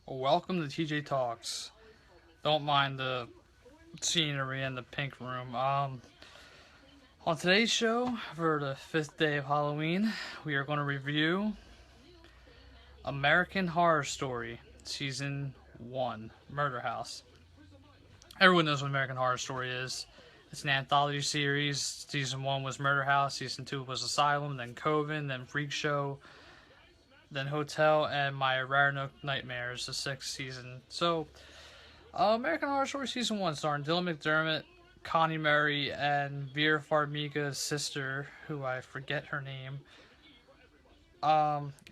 Welcome to TJ Talks. Don't mind the scenery and the pink room. On today's show, for the fifth day of Halloween, we are going to review American Horror Story Season 1, Murder House. Everyone knows what American Horror Story is. It's an anthology series. Season 1 was Murder House, Season 2 was Asylum, then Coven, then Freak Show, then Hotel, and My Rare Nightmares, the sixth season. So, American Horror Story Season 1 starring Dylan McDermott, Connie Murray, and Vera Farmiga's sister, who I forget her name.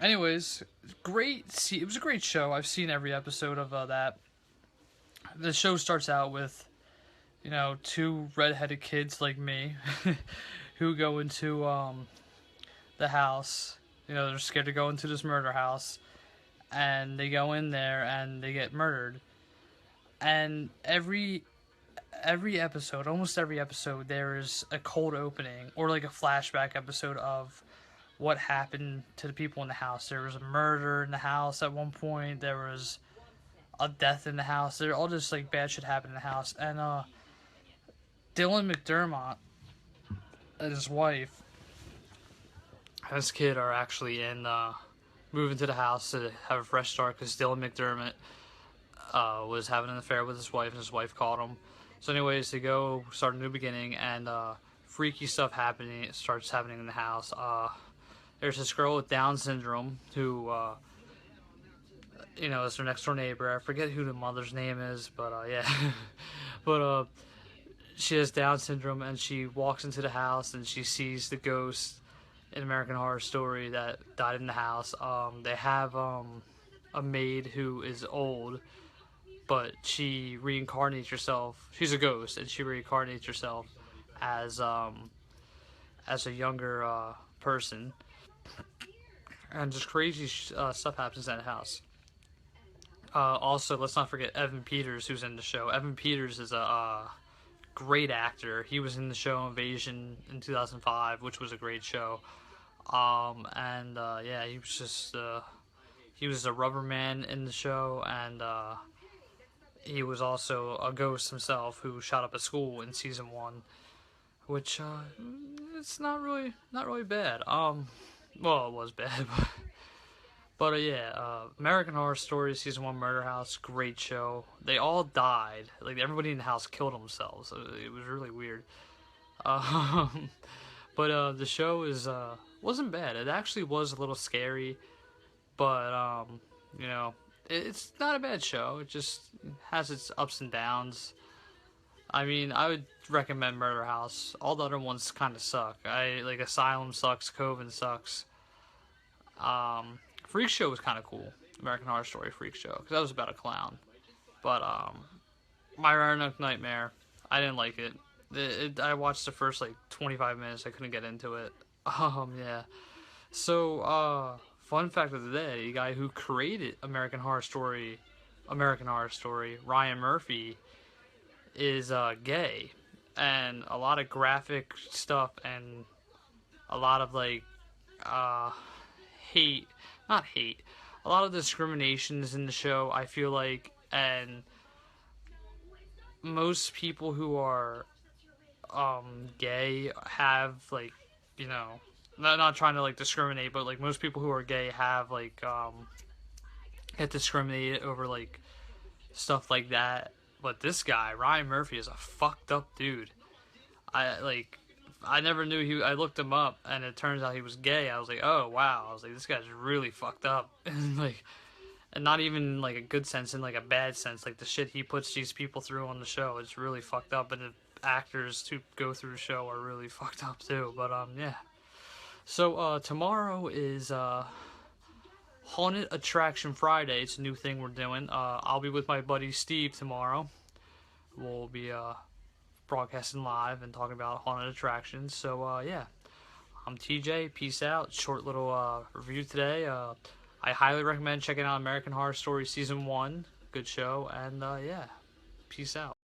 Anyways, it was a great show. I've seen every episode of that. The show starts out with, two redheaded kids like me who go into the house. They're scared to go into this murder house, and they go in there and they get murdered. And every episode, almost every episode, there is a cold opening or like a flashback episode of what happened to the people in the house. There was a murder in the house at one point. There was a death in the house. There all just like bad shit happened in the house. And Dylan McDermott and his wife and his kid are actually moving to the house to have a fresh start because Dylan McDermott was having an affair with his wife, and his wife caught him. So anyways, they go start a new beginning, and freaky stuff starts happening in the house. There's this girl with Down syndrome who, is their next door neighbor. I forget who the mother's name is, but yeah. But she has Down syndrome, and she walks into the house, and she sees the ghost in American Horror Story that died in the house. They have a maid who is old, but she reincarnates herself. She's a ghost, and she reincarnates herself as a younger person, and just crazy stuff happens in that house. Also, let's not forget Evan Peters, who's in the show. Evan Peters is a great actor. He was in the show Invasion in 2005, which was a great show. Yeah, he was just he was a rubber man in the show, and he was also a ghost himself who shot up a school in season 1, which it's not really bad. Well, it was bad, but yeah, American Horror Story Season 1 Murder House, great show. They all died. Like, everybody in the house killed themselves. It was really weird. But the show wasn't bad. It actually was a little scary, but it's not a bad show. It just has its ups and downs. I mean, I would recommend Murder House. All the other ones kind of suck. Asylum sucks, Coven sucks. Freak Show was kind of cool. American Horror Story Freak Show, because that was about a clown. But My Rare Nightmare, I didn't like it. I watched the first 25 minutes. I couldn't get into it. Yeah. So fun fact of the day: the guy who created American Horror Story, Ryan Murphy, is gay, and a lot of graphic stuff and a lot of hate, not hate, a lot of discriminations in the show, I feel like, and most people who are gay have not trying to discriminate, but most people who are gay have get discriminated over stuff like that. But this guy, Ryan Murphy, is a fucked up dude. I never knew I looked him up, and it turns out he was gay. I was like, oh wow. I was like, this guy's really fucked up. And not even a good sense, in a bad sense. The shit he puts these people through on the show is really fucked up, and the actors who go through the show are really fucked up too. But yeah. So tomorrow is Haunted Attraction Friday. It's a new thing we're doing. I'll be with my buddy Steve tomorrow. We'll be broadcasting live and talking about haunted attractions. So yeah, I'm TJ. Peace out. Short little review today. I highly recommend checking out American Horror Story Season 1. Good show. And yeah, peace out.